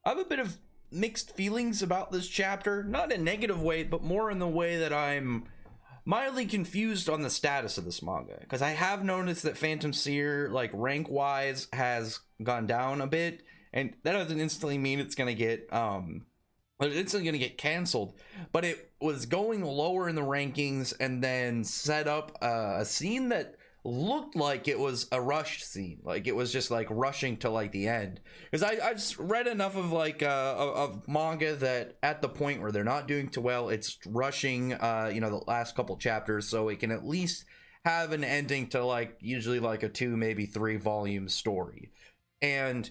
I have a bit of mixed feelings about this chapter, not in a negative way, but more in the way that I'm mildly confused on the status of this manga, because I have noticed that Phantom Seer, like, rank wise, has gone down a bit, and that doesn't instantly mean it's gonna get canceled, but it was going lower in the rankings and then set up a scene that looked like it was a rushed scene, like it was just like rushing to like the end, because I've read enough of like of manga that at the point where they're not doing too well, it's rushing the last couple chapters so it can at least have an ending to like usually like a 2 maybe 3 volume story. And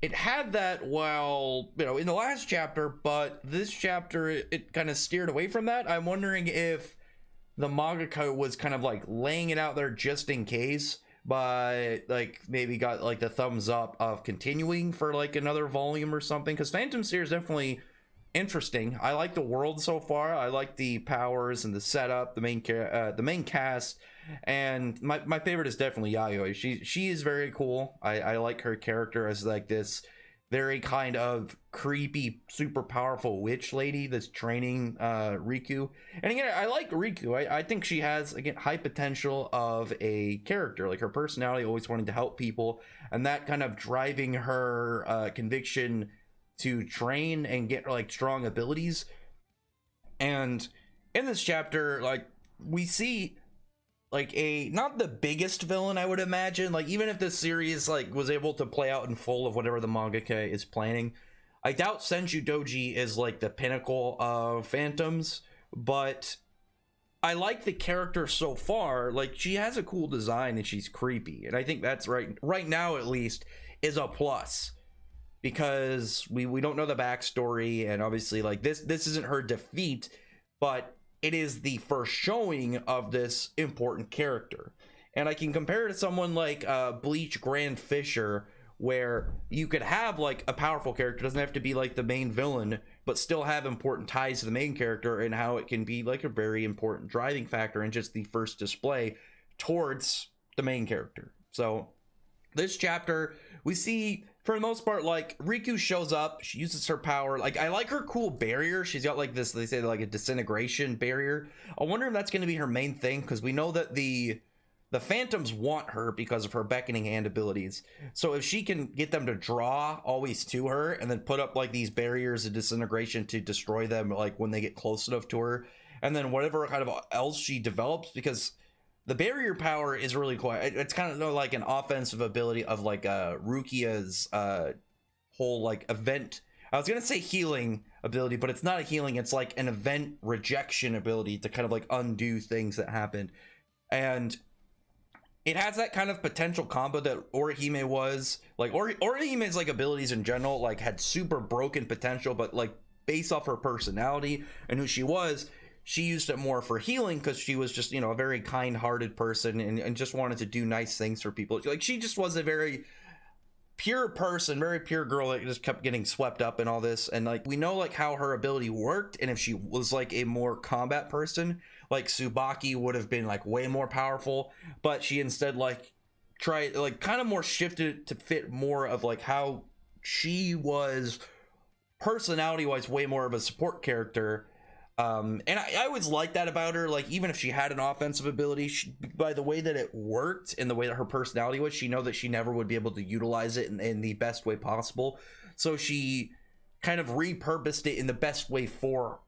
it had that while in the last chapter, but this chapter it kind of steered away from that. I'm wondering if the mangaka was kind of like laying it out there just in case, but like maybe got like the thumbs up of continuing for like another volume or something, because Phantom Seer is definitely interesting. I like the world so far. I like the powers and the setup, the main cast, and my favorite is definitely Yayoi. She is very cool. I like her character as like this very kind of creepy, super powerful witch lady that's training Riku. And again, I like Riku. I think she has, again, high potential of a character. Like her personality, always wanting to help people, and that kind of driving her conviction to train and get like strong abilities. And in this chapter, like, we see like a not the biggest villain, I would imagine. Like, even if this series like was able to play out in full of whatever the mangaka is planning, I doubt Senjudoji is like the pinnacle of phantoms, but I like the character so far. Like, she has a cool design and she's creepy, and I think that's right now at least is a plus, because we don't know the backstory, and obviously like this isn't her defeat, but it is the first showing of this important character. And I can compare it to someone like Bleach Grand Fisher, where you could have like a powerful character, doesn't have to be like the main villain, but still have important ties to the main character, and how it can be like a very important driving factor and just the first display towards the main character. So this chapter, we see for the most part like Riku shows up, she uses her power. Like, I like her cool barrier. She's got like this, they say, like a disintegration barrier. I wonder if that's going to be her main thing, because we know that the phantoms want her because of her beckoning hand abilities. So if she can get them to draw always to her and then put up like these barriers of disintegration to destroy them like when they get close enough to her, and then whatever kind of else she develops, because the barrier power is really quite, it's kind of like an offensive ability of like Rukia's whole like event. I was gonna say healing ability, but it's not a healing, it's like an event rejection ability to kind of like undo things that happened. And it has that kind of potential combo that Orihime was like. Orihime's like abilities in general like had super broken potential, but like based off her personality and who she was, she used it more for healing, because she was just, a very kind-hearted person and just wanted to do nice things for people. Like, she just was a very pure person, very pure girl that just kept getting swept up in all this. And like, we know like how her ability worked, and if she was like a more combat person, like Tsubaki would have been like way more powerful, but she instead like tried like kind of more shifted to fit more of like how she was personality wise, way more of a support character. And I always liked that about her. Like, even if she had an offensive ability, by the way that it worked and the way that her personality was, she know that she never would be able to utilize it in the best way possible. So she kind of repurposed it in the best way for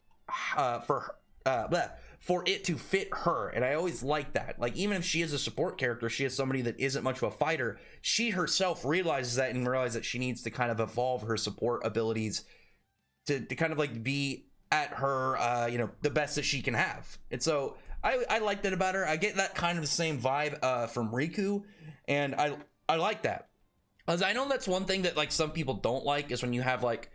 it to fit her. And I always liked that. Like, even if she is a support character, she is somebody that isn't much of a fighter, she herself realizes that and realizes that she needs to kind of evolve her support abilities to kind of like be at her the best that she can have. And so I like that about her. I get that kind of the same vibe from Riku, and I like that, as I know that's one thing that like some people don't like, is when you have like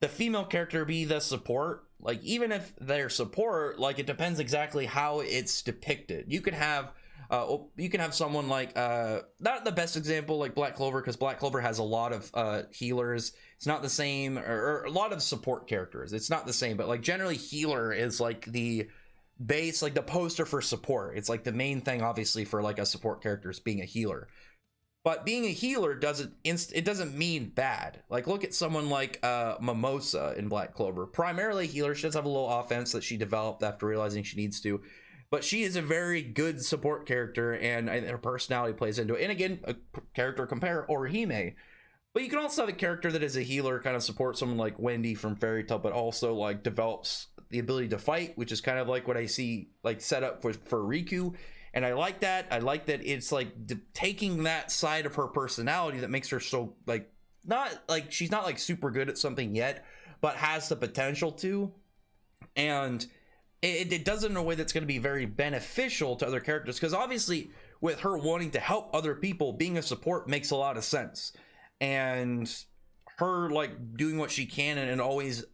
the female character be the support. Like, even if they're support, like, it depends exactly how it's depicted. You could have someone like not the best example, like Black Clover, because Black Clover has a lot of healers. It's not the same, or a lot of support characters, it's not the same, but like generally healer is like the base, like the poster for support. It's like the main thing obviously for like a support character is being a healer. But being a healer doesn't mean bad. Like, look at someone like Mimosa in Black Clover. Primarily a healer. She does have a little offense that she developed after realizing she needs to. But she is a very good support character, and her personality plays into it. And again, a character compare Orihime. But you can also have a character that is a healer, kind of support someone like Wendy from Fairy Tail, but also like develops the ability to fight, which is kind of like what I see like set up for Riku. And I like that. I like that it's like taking that side of her personality that makes her so like, not like she's not like super good at something yet, but has the potential to. And it does it in a way that's going to be very beneficial to other characters, because obviously with her wanting to help other people, being a support makes a lot of sense. And her like doing what she can and always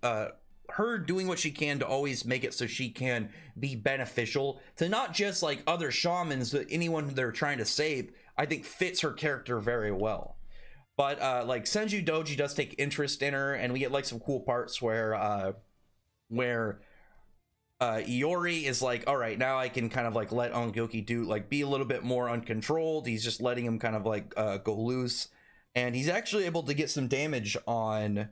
her doing what she can to always make it so she can be beneficial to not just like other shamans, but anyone they're trying to save, I think fits her character very well. But like Senjudoji does take interest in her, and we get like some cool parts where Iori is like, all right, now I can kind of like let Ongyoki do like be a little bit more uncontrolled. He's just letting him kind of like go loose, and he's actually able to get some damage on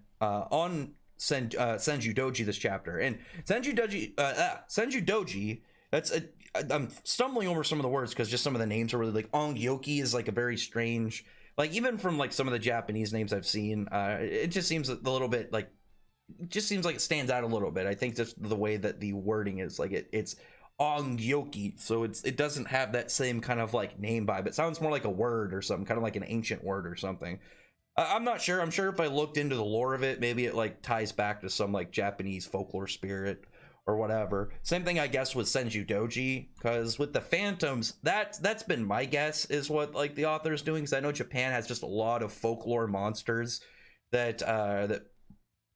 Senjudoji this chapter. And Senjudoji, I'm stumbling over some of the words because just some of the names are really like Ongyoki is like a very strange, like even from like some of the Japanese names I've seen, it just seems a little bit like, it just seems like it stands out a little bit. I think just the way that the wording is like it's Ongyoki, so it doesn't have that same kind of like name vibe. It sounds more like a word or something, kind of like an ancient word or something. I'm not sure. I'm sure if I looked into the lore of it, maybe it like ties back to some like Japanese folklore spirit or whatever. Same thing I guess with Senjudoji, because with the phantoms, that's been my guess is what like the author is doing, because I know Japan has just a lot of folklore monsters that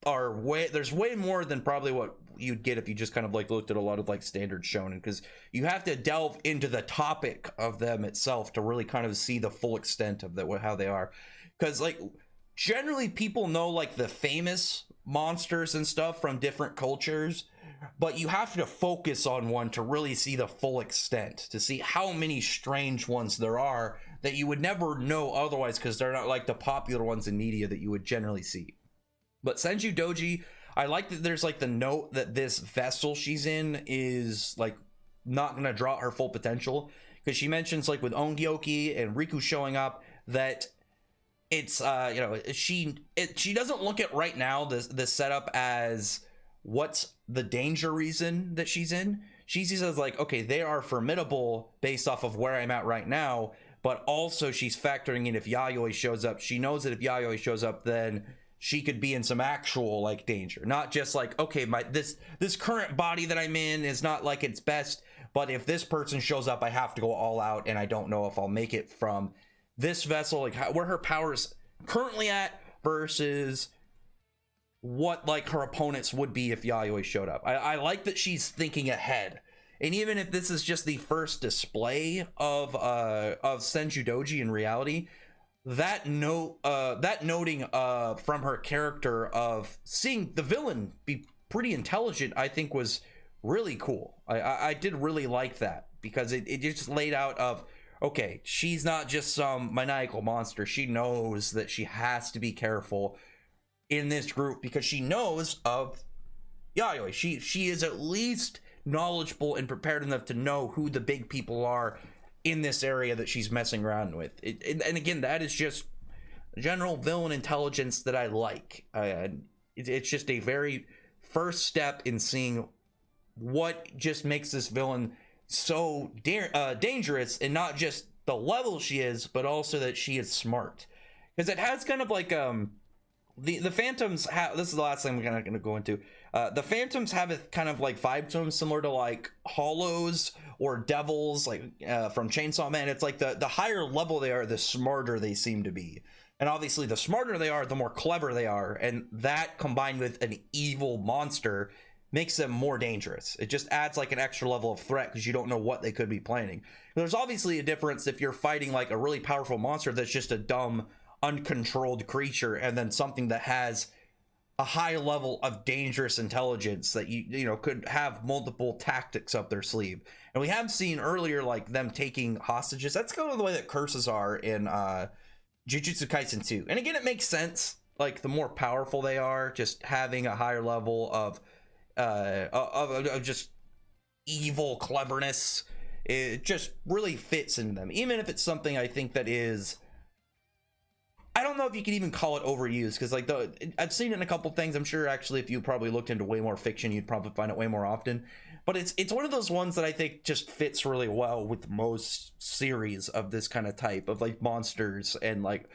are there's way more than probably what you'd get if you just kind of like looked at a lot of like standard shonen, because you have to delve into the topic of them itself to really kind of see the full extent of how they are. Because like generally people know like the famous monsters and stuff from different cultures, but you have to focus on one to really see the full extent, to see how many strange ones there are that you would never know otherwise, because they're not like the popular ones in media that you would generally see. But Senjudoji, I like that there's like the note that this vessel she's in is like not going to draw her full potential, because she mentions like with Ongyoki and Riku showing up that it's you know, she doesn't look at right now this setup as what's the danger reason that she's in. She sees it as like, okay, they are formidable based off of where I'm at right now, but also she's factoring in if Yayoi shows up. She knows that if Yayoi shows up, then she could be in some actual like danger, not just like, okay, this current body that I'm in is not like its best, but if this person shows up, I have to go all out, and I don't know if I'll make it from this vessel, like where her power's currently at versus what like her opponents would be if Yayoi showed up. I like that she's thinking ahead, and even if this is just the first display of Senjudoji in reality, that noting from her character of seeing the villain be pretty intelligent, I think was really cool. I did really like that, because it just laid out of, okay, she's not just some maniacal monster. She knows that she has to be careful in this group because she knows of Yayoi. She is at least knowledgeable and prepared enough to know who the big people are in this area that she's messing around with. And again, that is just general villain intelligence that I like. It's just a very first step in seeing what just makes this villain so dangerous, and not just the level she is, but also that she is smart. Because it has kind of like the phantoms have, this is the last thing we're kind of going to go into, the phantoms have a kind of like vibe to them similar to like hollows or devils, like from Chainsaw Man. It's like the higher level they are, the smarter they seem to be. And obviously the smarter they are, the more clever they are, and that combined with an evil monster makes them more dangerous. It just adds like an extra level of threat, because you don't know what they could be planning. There's obviously a difference if you're fighting like a really powerful monster that's just a dumb, uncontrolled creature, and then something that has a high level of dangerous intelligence that you know could have multiple tactics up their sleeve. And we have seen earlier like them taking hostages. That's kind of the way that curses are in Jujutsu Kaisen 2. And again, it makes sense. Like, the more powerful they are, just having a higher level of just evil cleverness, it just really fits in them. Even if it's something I think that is, I don't know if you could even call it overused, because like I've seen it in a couple things. I'm sure actually if you probably looked into way more fiction, you'd probably find it way more often. But it's one of those ones that I think just fits really well with most series of this kind of type of like monsters and like,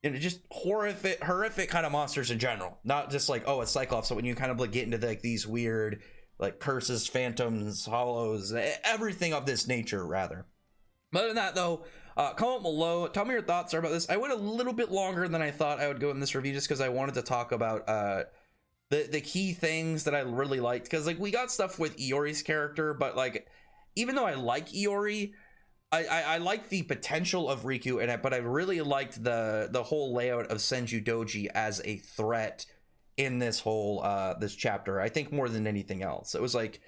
you know, just horrific kind of monsters in general. Not just like, oh, a Cyclops. So when you kind of like get into like these weird like curses, phantoms, hollows, everything of this nature rather. But other than that though, comment below, tell me your thoughts about this. I went a little bit longer than I thought I would go in this review just because I wanted to talk about the key things that I really liked, because like we got stuff with Iori's character, but like even though I like Iori, I like the potential of Riku in it, but I really liked the whole layout of Senjudoji as a threat in this whole this chapter. I think more than anything else, it was like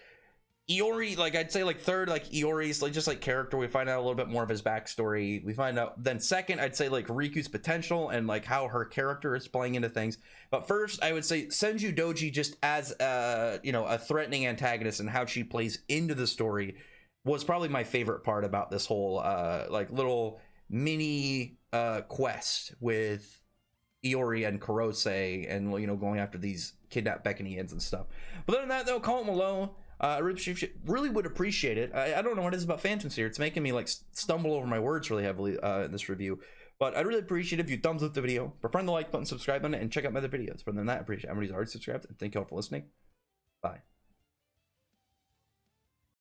Iori, like I'd say like third, like Iori's like just like character, we find out a little bit more of his backstory, we find out. Then second, I'd say like Riku's potential and like how her character is playing into things. But first I would say Senjudoji just as a, you know, a threatening antagonist and how she plays into the story was probably my favorite part about this whole like little mini quest with Iori and Kurose, and you know, going after these kidnapped Becanians and stuff. But other than that though, comment below. I really would appreciate it. I don't know what it is about Phantoms here. It's making me like stumble over my words really heavily in this review. But I'd really appreciate it if you thumbs up the video, press the like button, subscribe on it, and check out my other videos. But other than that, I appreciate everybody's already subscribed. And thank you all for listening. Bye.